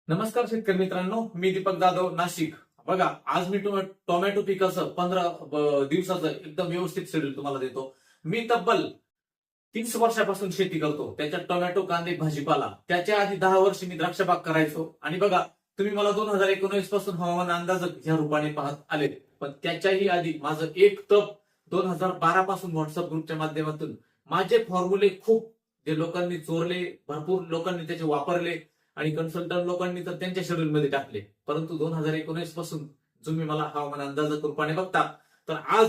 नमस्कार शेतकरी मित्रांनो, मी दीपक जाधव, नाशिक. बघा, आज मी टोमॅटो पिकाचं 15 दिवसाचं एकदम व्यवस्थित शेड्यूल तुम्हाला देतो. मी तब्बल 30 वर्षापासून शेती करतो. त्याच्यात टोमॅटो, कांदे, भाजीपाला. त्याच्या आधी 10 वर्ष मी द्राक्षबाग करायचो. आणि बघा, तुम्ही मला 2019 पासून हवामान अंदाज ह्या रूपाने पाहत आले. पण त्याच्याही आधी माझं एक तप 2012 पासून व्हॉट्सअप ग्रुपच्या माध्यमातून माझे फॉर्म्युले खूप जे लोकांनी चोरले, भरपूर लोकांनी त्याचे वापरले आणि कन्सल्टंट लोकांनी तर त्यांच्या शेड्यूल मध्ये टाकले. परंतु 2019 पासून तुम्ही मला हवामान अंदाज रूपाने बघता, तर आज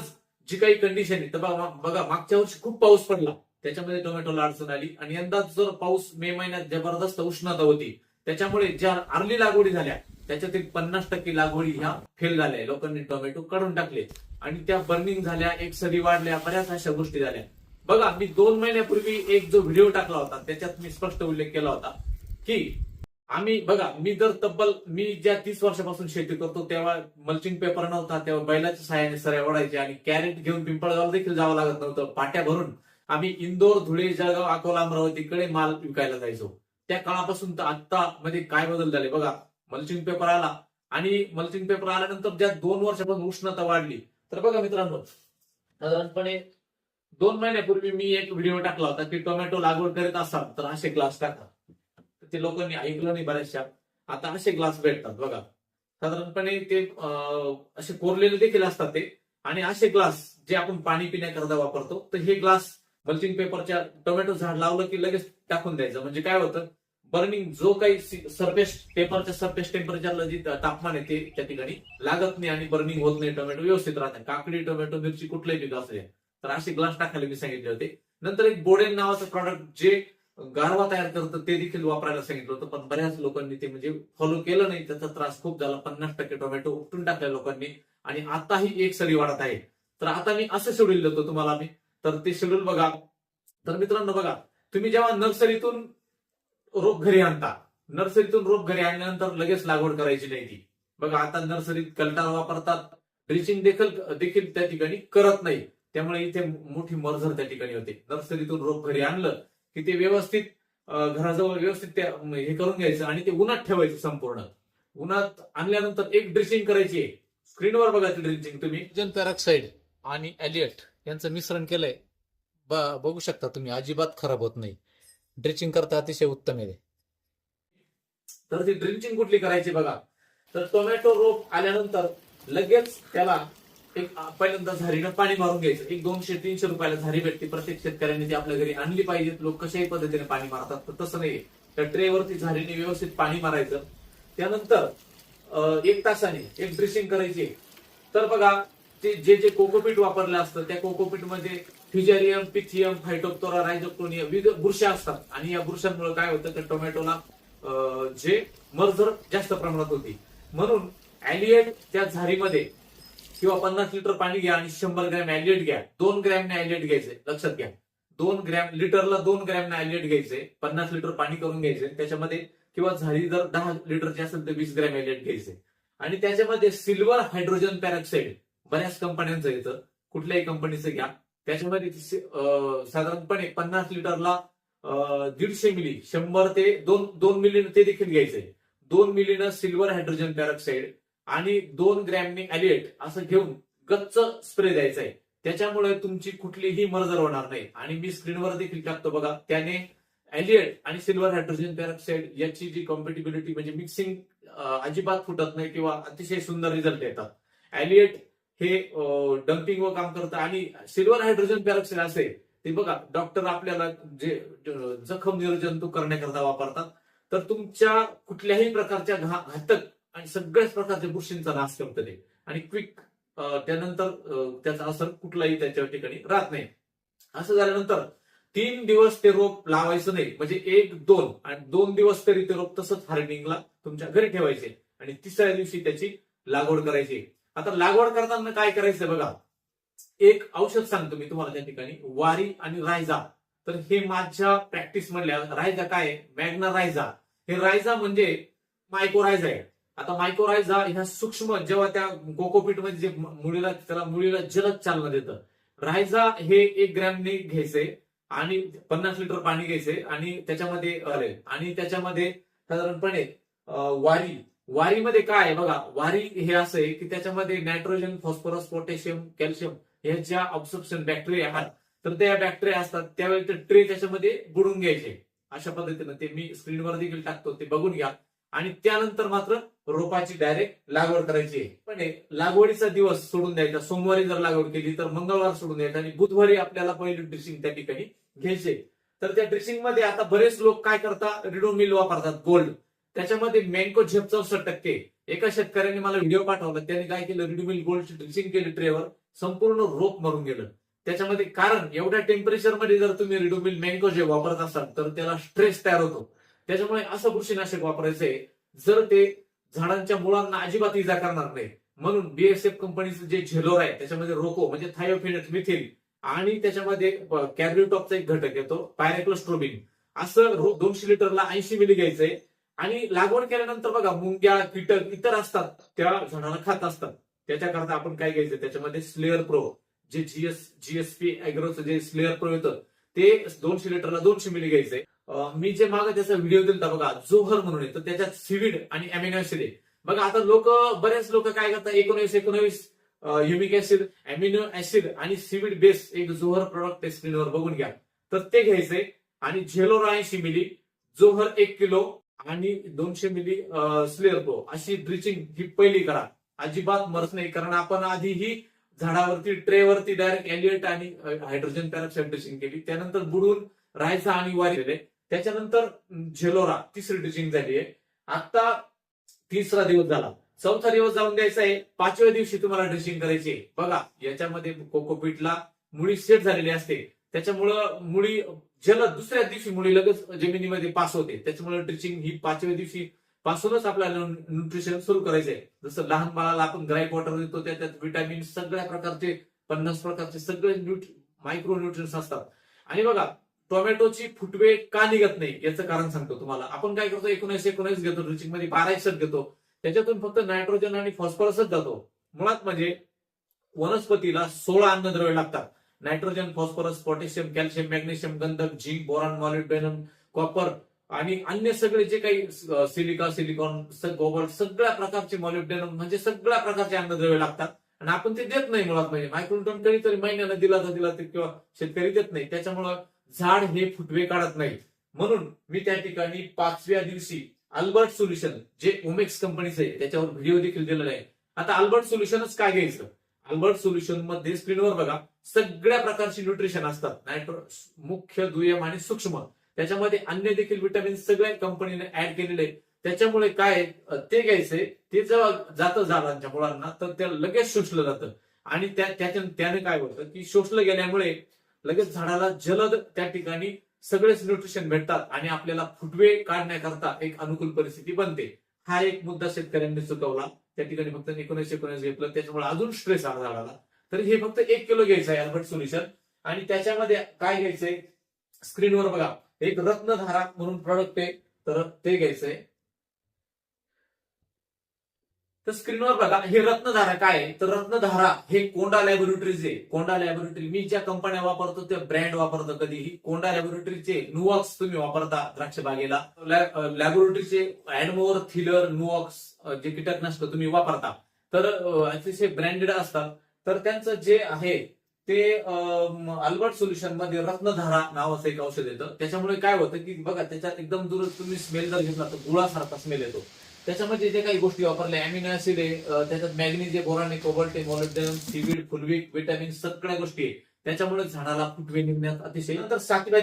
जी काही कंडिशन आहे, तर बघा मागच्या वर्षी खूप पाऊस पडला, त्याच्यामध्ये टोमॅटोला अडचण आली. आणि यंदा जर पाऊस मे महिन्यात जबरदस्त उष्णता होती, त्याच्यामुळे ज्या अर्ली लागवडी झाल्या त्याच्यातील 50% लागवडी ह्या फेल झाल्या. लोकांनी टोमॅटो काढून टाकले आणि त्या बर्निंग झाल्या, एक सरी वाढल्या, बऱ्याच अशा गोष्टी झाल्या. बघा, मी 2 महिन्यापूर्वी एक जो व्हिडिओ टाकला होता त्याच्यात मी स्पष्ट उल्लेख केला होता की मी ज्या 30 वर्षापासून शेती करतो तेव्हा मल्चिंग पेपर नव्हता, तेव्हा बैलाच्या सहाय्याने सऱ्या ओढायचे आणि कॅरेट घेऊन पिंपळगाव देखील जावं लागत नव्हतं. पाट्या भरून आम्ही इंदोर, धुळे, जळगाव, अकोला, अमरावतीकडे माल विकायला जायचो. त्या काळापासून तर आता मध्ये काय बदल झाले बघा. मल्चिंग पेपर आला आणि मल्चिंग पेपर आल्यानंतर ज्या 2 वर्षापासून उष्णता वाढली, तर बघा मित्रांनो, साधारणपणे 2 महिन्यापूर्वी मी एक व्हिडिओ टाकला होता की टोमॅटो लागवड करीत असाल तर असे ग्लास टाका. ते लोकांनी ऐकलं नाही बऱ्याचशा. आता असे ग्लास भेटतात बघा. साधारणपणे ते असे कोरलेले देखील असतात ते. आणि असे ग्लास जे आपण पाणी पिण्याकरता वापरतो, तर हे ग्लास मल्चिंग पेपरच्या टोमॅटो झाड लावलं की लगेच टाकून द्यायचं. म्हणजे काय होतं, बर्निंग जो काही सरफेस पेपरच्या सरफेस टेम्परेचरला जे तापमान आहे ते त्या ठिकाणी लागत नाही आणि बर्निंग होत नाही. टोमॅटो व्यवस्थित राहतात. काकडी, टोमॅटो, मिरची कुठलंही पीक असू द्या. तर असे ग्लास टाकायला मी सांगितले होते. नंतर एक बोडेन नावाचं प्रॉडक्ट जे गारवा तयार करतं ते देखील वापरायला सांगितलं होतं. पण बऱ्याच लोकांनी ते म्हणजे फॉलो केलं नाही. त्याचा त्रास खूप झाला. 50% टोमॅटो उपटून टाकल्या लोकांनी आणि आताही एक सरी वाढत आहे. तर आता मी असं शेड्यूल देतो तुम्हाला मी. तर ते शेड्यूल बघा. तर मित्रांनो बघा, तुम्ही जेव्हा नर्सरीतून रोप घरी आणता, नर्सरीतून रोप घरी आणल्यानंतर लगेच लागवड करायची नाही ती. बघा, आता नर्सरीत कल्टार वापरतात, ड्रिचिंग देखील त्या ठिकाणी करत नाही. त्यामुळे इथे मोठी मरझर त्या ठिकाणी होते. नर्सरीतून रोप घरी आणलं की ते व्यवस्थित घराजवळ व्यवस्थित ते हे करून घ्यायचं आणि ते उन्हात ठेवायचं. संपूर्ण उन्हात आणल्यानंतर एक ड्रिचिंग करायची. स्क्रीनवर बघा ती ड्रिचिंग तुम्ही. हायड्रोजन पेरॉक्साईड आणि एलियट यांचं मिश्रण केलंय. बघू शकता तुम्ही, अजिबात खराब होत नाही. ड्रिचिंग करता अतिशय उत्तम आहे. तर ती ड्रिंचिंग कुठली करायची बघा. तर टोमॅटो रोप आल्यानंतर लगेच त्याला एक पहिल्यांदा झारीनं पाणी मारून घ्यायचं. एक 200-300 रुपयाला झारी भेटते. प्रत्येक शेतकऱ्यांनी ती आपल्या घरी आणली पाहिजे. लोक कशाही पद्धतीने पाणी मारतात, तर तसं नाही. त्या ट्रेवरती झारीने व्यवस्थित पाणी मारायचं. त्यानंतर 1 तासाने एक ड्रिशिंग करायची. तर बघा, ते जे कोकोपीट वापरलं असतं त्या कोकोपीट मध्ये फ्युजेरियम, पिथियम, फायटोप्तोरा, रायझोक्टोनिया विविध बुरशी असतात. आणि या बुरशांमुळे काय होतं, तर टोमॅटोला जे मरझर जास्त प्रमाणात होती. म्हणून ऍलिएट त्या झारीमध्ये किंवा 50 लिटर पाणी घ्या आणि 100 ग्रॅम ऍलिएट घ्या. 2 ग्रॅम ऍलिएट घ्यायचे, लक्षात घ्या. 2 ग्रॅम लिटरला 2 ग्रॅम ऍलिएट घ्यायचे. 50 लिटर पाणी करून घ्यायचे त्याच्यामध्ये. किंवा झाडी जर 10 लिटरची असेल तर 20 ग्रॅम ऍलिएट घ्यायचे. आणि त्याच्यामध्ये सिल्वर हायड्रोजन पेरॉक्साईड बऱ्याच कंपन्यांचं येतं, कुठल्याही कंपनीचं घ्या. त्याच्यामध्ये साधारणपणे 50 लिटरला 150 मिली, 100 ते 2 मिली ते देखील घ्यायचंय. 2 मिलीनं सिल्वर हायड्रोजन पेरॉक्साईड आणि 2 ग्रॅमने ऍलिएट असं घेऊन गच्च स्प्रे द्यायचा आहे. त्याच्यामुळे तुमची कुठलीही मरझर होणार नाही. आणि मी स्क्रीनवर देखील टाकतो बघा. त्याने ऍलिएट आणि सिल्वर हायड्रोजन पेरॉक्साईड याची जी कॉम्पॅटिबिलिटी म्हणजे मिक्सिंग अजिबात फुटत नाही किंवा अतिशय सुंदर रिझल्ट येतात. ऍलिएट हे डम्पिंग व काम करतं आणि सिल्वर हायड्रोजन पेरॉक्साईड असे ते बघा डॉक्टर आपल्याला जे जखम निर्जंतुक करण्याकरता वापरतात. तर तुमच्या कुठल्याही प्रकारच्या घातक आणि सगळ्याच प्रकारच्या बुरशींचा नाश करतं ते. आणि क्विक त्यानंतर त्याचा असर कुठलाही त्याच्या ठिकाणी राहत नाही. असं झाल्यानंतर 3 दिवस ते रोप लावायचं नाही. म्हणजे 1-2 आणि 2 दिवस तरी ते रोप तसंच हार्डनिंगला तुमच्या घरी ठेवायचे आणि तिसऱ्या दिवशी त्याची लागवड करायची. आता लागवड करताना काय करायचं बघा. एक औषध सांगतो मी तुम्हाला त्या ठिकाणी, वारी आणि रायझा. तर हे माझ्या प्रॅक्टिस मधल्या रायझा काय आहे, मॅग्ना रायझा. हे रायझा म्हणजे मायकोरायझा आहे. आता मायकोरायझा ह्या सूक्ष्म जेव्हा त्या कोकोपीट मध्ये जे मुळीला जलद चालना देतं. रायझा हे 1 ग्रॅमने घ्यायचंय आणि 50 लिटर पाणी घ्यायचंय आणि त्याच्यामध्ये साधारणपणे वारीमध्ये काय आहे बघा, वारी हे असं आहे की त्याच्यामध्ये नायट्रोजन, फॉस्फरस, पोटॅशियम, कॅल्शियम ह्या ज्या ऑब्सर्प्शन बॅक्टेरिया आहेत, तर त्या बॅक्टेरिया असतात त्यावेळी ते ट्रे त्याच्यामध्ये बुडून घ्यायचे. अशा पद्धतीनं ते मी स्क्रीनवर देखील टाकतो, ते बघून घ्या. आणि त्यानंतर मात्र रोपाची डायरेक्ट लागवड करायची आहे. पण लागवडीचा दिवस सोडून द्यायचा. सोमवारी जर लागवड केली तर मंगळवार सोडून द्यायचा आणि बुधवारी आपल्याला पहिली ड्रेसिंग त्या ठिकाणी घ्यायचे. तर त्या ड्रेसिंग मध्ये आता बरेच लोक काय करतात, रिडोमिल वापरतात गोल्ड. त्याच्यामध्ये मँको झेप 64%. एका शेतकऱ्याने मला व्हिडिओ पाठवला, त्याने काय केलं, रिडोमिल गोल्डची ड्रेसिंग केली ट्रेवर, संपूर्ण रोप मरून गेलं. त्याच्यामध्ये कारण एवढ्या टेम्परेचरमध्ये जर तुम्ही रिडोमिल मँको झेप वापरत असाल तर त्याला स्ट्रेस तयार होतो. त्याच्यामुळे असं बुरशीनाशक वापरायचंय जर ते झाडांच्या मुळांना अजिबात इजा करणार नाही. म्हणून बीएसएफ कंपनीचं जे झेलोर आहे त्याच्यामध्ये रोको म्हणजे थायोफिनेट मिथिल आणि त्याच्यामध्ये कॅर्ब्युटॉपचा एक घटक येतो, पायरेक्लोस्ट्रोबिन. असं 200 लिटरला 80 मिली घ्यायचंय. आणि लागवड केल्यानंतर बघा मुंग्या, कीटक इतर असतात त्या झाडाला खात असतात. त्याच्याकरता आपण काय घ्यायचं, त्याच्यामध्ये स्लेअर प्रो, जे जीएसपी अॅग्रोचं जे स्लेअर प्रो येतं ते 200 लिटरला 200 मिली घ्यायचंय. मी जे मागे त्याचा व्हिडिओ दिलता बघा, जोहर म्हणून येतं, त्याच्यात सीविड आणि अमिनो ऍसिड आहे. बघा आता बरेच लोक काय करतात, 19 ह्युमिक ऍसिड, अमिनो ऍसिड आणि सीविड बेस एक जोहर प्रोडक्ट स्क्रीनवर बघून घ्या. तर ते घ्यायचंय. आणि झेलोर 80 मिली, जोहर 1 किलो आणि 200 मिली स्लेअर प्रो अशी ड्रिचिंग ही पहिली करा. अजिबात मरत नाही, कारण आपण आधी ही झाडावरती ट्रेवरती डायरेक्ट एलिएट आणि हायड्रोजन पेरॉक्साईड ड्रिचिंग केली. त्यानंतर बुडून राहायचा आणि वारी दिले. त्याच्यानंतर झेलोरा तिसरी ड्रिचिंग झाली आहे. आता 3रा दिवस झाला, 4था दिवस जाऊन द्यायचा आहे. 5व्या दिवशी तुम्हाला ड्रेसिंग करायची आहे. बघा याच्यामध्ये कोकोपीटला मुळी सेट झालेली असते, त्याच्यामुळं मुळी जलद दुसऱ्या दिवशी मुळी लगेच जमिनीमध्ये पास होते. त्याच्यामुळे ड्रिचिंग ही 5व्या दिवशी पासूनच आपल्याला न्यूट्रिशन सुरू करायचंय. जसं लहान बाळाला आपण ग्राईप वॉटर देतो, त्याच्यात विटॅमिन सगळ्या प्रकारचे 50 प्रकारचे सगळे मायक्रो न्यूट्रियन्स असतात. आणि बघा टोमॅटोची फुटवे का निघत नाही याचं कारण सांगतो तुम्हाला. आपण काय करतो, 19 घेतो ड्रिचिंग मध्ये, 12 घेतो, त्याच्यातून फक्त नायट्रोजन आणि फॉस्फरसच जातो. मुळात म्हणजे वनस्पतीला 16 अन्नद्रव्य लागतात. Nitrogen, phosphorus, potassium, calcium, magnesium, गंधक, झिंक, बोरॉन, मॉलिब्डेनम, कॉपर आणि अन्य सगळे जे काही सिलिकॉन, कोबाल्ट, सगळ्या प्रकारचे मॉलिब्डेनम म्हणजे सगळ्या प्रकारचे अन्नद्रव्य लागतात. आणि आपण ते देत नाही. मुळात म्हणजे मायक्रोन्यूट्रॉन कधीतरी महिन्याला दिला तर किंवा शेतकरी देत नाही. त्याच्यामुळं झाड हे फुटवे काढत नाही. म्हणून मी त्या ठिकाणी 5व्या दिवशी अल्बर्ट सोल्युशन जे ओमेक्स कंपनीचं आहे त्याच्यावर व्हिडिओ देखील दिलेला आहे. आता अल्बर्ट सोल्युशनच काय घ्यायचं, अल्बर्ट सोल्युशन मध्ये स्क्रीनवर बघा सगळ्या प्रकारची न्यूट्रिशन असतात, मुख्य, दुय्यम आणि सूक्ष्म. त्याच्यामध्ये अन्य देखील विटामिन सगळ्या कंपनीने ऍड केलेले. त्याच्यामुळे काय ते घ्यायचंय. ते जेव्हा जातं झाडांच्या मुळांना तर ते लगेच शोषलं जातं. आणि त्याने काय होतं की शोषलं गेल्यामुळे लगेच झाडाला जलद त्या ठिकाणी सगळेच न्यूट्रिशन भेटतात आणि आपल्याला फुटवे काढण्याकरता एक अनुकूल परिस्थिती बनते. हा एक मुद्दा शेतकऱ्यांनी चुकवला. त्या ठिकाणी फक्त 19 घेतलं, त्याच्यामुळे अजून स्ट्रेस आला झाडाला. तर हे फक्त 1 किलो घ्यायचं आहे अल्बर्ट सोल्युशन. आणि त्याच्यामध्ये काय घ्यायचंय, स्क्रीनवर बघा एक रत्नधारा म्हणून प्रॉडक्ट आहे, तर ते घ्यायचंय. तर स्क्रीनवर बघा हे रत्नधारा काय आहे, तर रत्नधारा हे कोंडा लॅबोरेटरीज आहे. कोंडा लॅबोरेटरी मी ज्या कंपन्या वापरतो ते ब्रँड वापरतो कधीही. कोंडा लॅबोरेटरीचे नुऑक्स तुम्ही वापरता द्राक्ष बागेला, लॅबोरेटरीचे ऍडमोअर, थिलर, नुऑक्स जे कीटकनाशक तुम्ही वापरता तर अतिशय ब्रँडेड असतात. तर त्यांचं जे आहे ते अल्बर्ट सोल्युशन मध्ये रत्नधारा नावाचं एक औषध येतं. त्याच्यामुळे काय होतं की बघा त्याच्यात एकदम दूर तुम्ही स्मेल जर घेतला तर गुळासारखा स्मेल येतो. त्याच्यामध्ये जे काही गोष्टी वापरल्या, अमिनो ऍसिड आहे, त्याच्यात magnesium, boron, cobalt, molybdenum, seaweed, फुलविक, vitamin सगळ्या गोष्टी आहे. त्याच्यामुळे झाडाला फुटवे निघण्यात अतिशय. नंतर 7व्या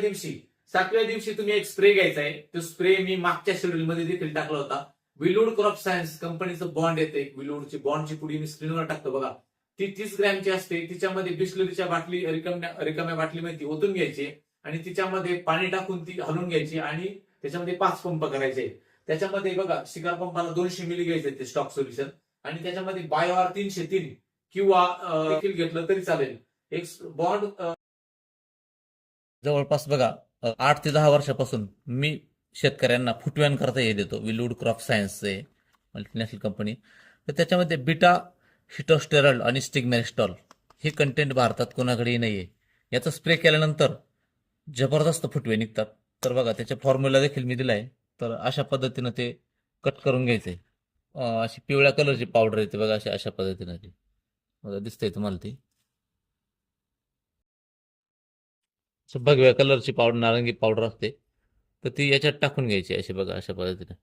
दिवशी तुम्ही एक स्प्रे घ्यायचा आहे. तो स्प्रे मी मागच्या शेड्यूल मध्ये देखील टाकला होता. विलूड क्रॉप सायन्स कंपनीचं बॉन्ड येते, विलूडची बॉन्डची पुडी मी स्क्रीनवर टाकतो बघा. ती 30 ग्रॅमची असते. तिच्यामध्ये बिस्लरीच्या बाटली, रिकाम्या बाटलीमध्ये ती ओतून घ्यायची आणि तिच्यामध्ये पाणी टाकून ती हलवून घ्यायची आणि त्याच्यामध्ये 5 पंप करायचे. त्याच्यामध्ये बघा शिकार पंपाला 200 मिली घ्यायचे ते स्टॉक सोल्युशन. आणि त्याच्यामध्ये बायोआर 303 किंवा देखील घेतलं तरी चालेल. एक बॉन्ड जवळपास बघा 8 ते 10 वर्षापासून मी शेतकऱ्यांना फुटव्यांकरता हे देतो. विलूड क्रॉप सायन्सचे मल्टीनॅशनल कंपनी. तर त्याच्यामध्ये बीटा हिटोस्टेरॉल आणि स्टिग्मॅरिस्टॉल हे कंटेंट भारतात कोणाकडेही नाहीये. याचा स्प्रे केल्यानंतर जबरदस्त फुटवे निघतात. तर बघा त्याच्या फॉर्म्युला देखील मी दिलाय. तर अशा पद्धतीनं ते कट करून घ्यायचंय. अशी पिवळ्या कलरची पावडर येते बघा, अशा पद्धतीने ती बघा, दिसतंय तुम्हाला ती. भगव्या कलरची पावडर, नारंगी पावडर असते, तर ती याच्यात टाकून घ्यायची अशी बघा, अशा पद्धतीने.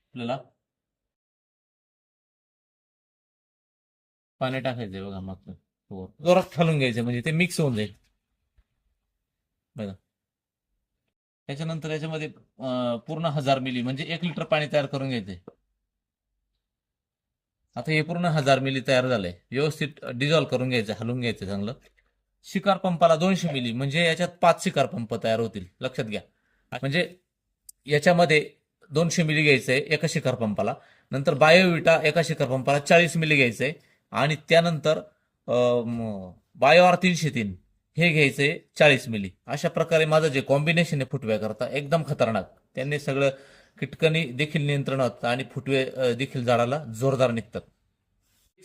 आपल्याला पाणी टाकायचंय बघा, मग जोरात घालून घ्यायचं म्हणजे ते मिक्स होऊन जाईल बघा. त्याच्यानंतर याच्यामध्ये पूर्ण 1000 मिली म्हणजे 1 लिटर पाणी तयार करून घ्यायचंय. आता हे पूर्ण 1000 मिली तयार झालंय. व्यवस्थित डिझॉल्व्ह करून घ्यायचं, हलवून घ्यायचं चांगलं. शिकार पंपाला 200 मिली म्हणजे याच्यात 5 शिकार पंप तयार होतील, लक्षात घ्या. म्हणजे याच्यामध्ये 200 मिली घ्यायचंय एका शिकार पंपाला. नंतर बायोविटा एका शिकार पंपाला 40 मिली घ्यायचंय. आणि त्यानंतर बायो आर 303 हे घ्यायचंय 40 मिली. अशा प्रकारे माझं जे कॉम्बिनेशन आहे फुटव्या करता एकदम खतरनाक. त्यांनी सगळं कीटकणी देखील नियंत्रणात आणि फुटवे देखील झाडाला जोरदार निघतात.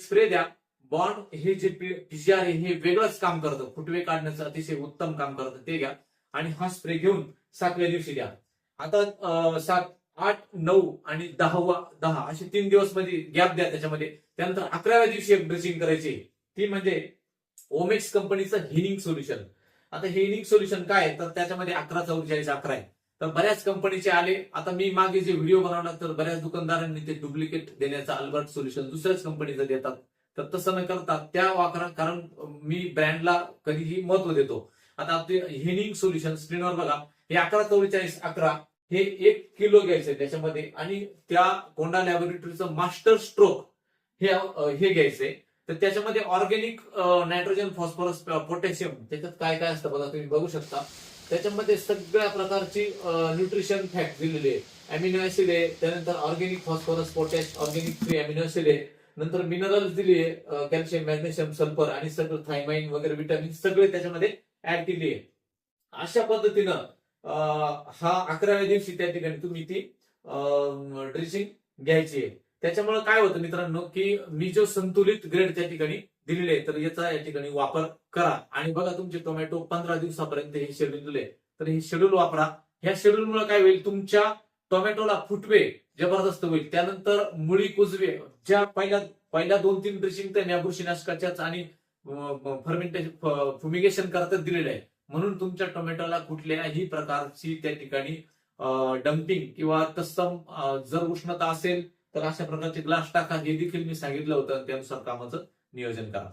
स्प्रे द्या. बॉन्ड हे जे पीजीआर आहे हे वेगळंच काम करतं, फुटवे काढण्याचं अतिशय उत्तम काम करतं, ते घ्या. आणि हा स्प्रे घेऊन 7व्या दिवशी द्या. आता 7, 8, 9 आणि 10 असे 3 दिवस मध्ये गॅप द्या त्याच्यामध्ये. त्यानंतर 11व्या दिवशी एक ड्रेसिंग करायची, ती म्हणजे ओमेक्स कंपनीचं हिनिंग सोल्युशन. आता हिनिंग सोल्युशन काय आहे, तर त्याच्यामध्ये 114411 आहे. तर बऱ्याच कंपनीचे आले. आता मी मागे जे व्हिडिओ बनवला तर बऱ्याच दुकानदारांनी ते डुप्लिकेट देण्याचं अल्बर्ट सोल्युशन दुसऱ्याच कंपनीचं देतात. तर तसं न करता त्या वापरा, कारण मी ब्रँडला कधीही महत्व देतो. आता आपले हिनिंग सोल्युशन स्क्रीनवर बघा, हे 114411 हे 1 किलो घ्यायचंय त्याच्यामध्ये. आणि त्या कोंडा लॅबोरेटरीचं मास्टर स्ट्रोक हे घ्यायचंय. तर त्याच्यामध्ये ऑर्गॅनिक नायट्रोजन, फॉस्फरस, पोटॅशियम त्याच्यात काय काय असतं बघा, तुम्ही बघू शकता. त्याच्यामध्ये सगळ्या प्रकारची न्यूट्रिशन फॅक्ट दिलेली आहे. अमिनो ऍसिड आहे, त्यानंतर organic phosphorus, potash, organic free amino acid आहे, नंतर मिनरल्स दिली आहे, कॅल्शियम, मॅग्नेशियम, सल्फर आणि सगळं थायमाइन वगैरे विटामिन सगळे त्याच्यामध्ये ऍड केली आहे. अशा पद्धतीनं हा 11व्या दिवशी त्या ठिकाणी तुम्ही ती ड्रेसिंग घ्यायची आहे. त्याच्यामुळे काय होतं मित्रांनो, की मी जो संतुलित ग्रेड त्या ठिकाणी दिलेले आहे, तर याचा या ठिकाणी वापर करा. आणि बघा तुमचे टोमॅटो 15 दिवसापर्यंत हे शेड्यूल दिले, तर हे शेड्यूल वापरा. ह्या शेड्यूलमुळे काय होईल, तुमच्या टोमॅटोला फुटवे जबरदस्त होईल. त्यानंतर मुळी कुजवे, ज्या पहिल्या 2-3 ड्रेसिंग त्या बुरशीनाशकाच्याच आणि फर्मेंटेशन फ्युमिगेशन करताच दिलेलं आहे. म्हणून तुमच्या टोमॅटोला कुठल्याही प्रकारची त्या ठिकाणी डम्पिंग किंवा तत्सम जर उष्णता असेल तर अशा प्रकारचे ग्लास टाका, हे देखील मी सांगितलं होतं. त्यानुसार कामाचं नियोजन करा.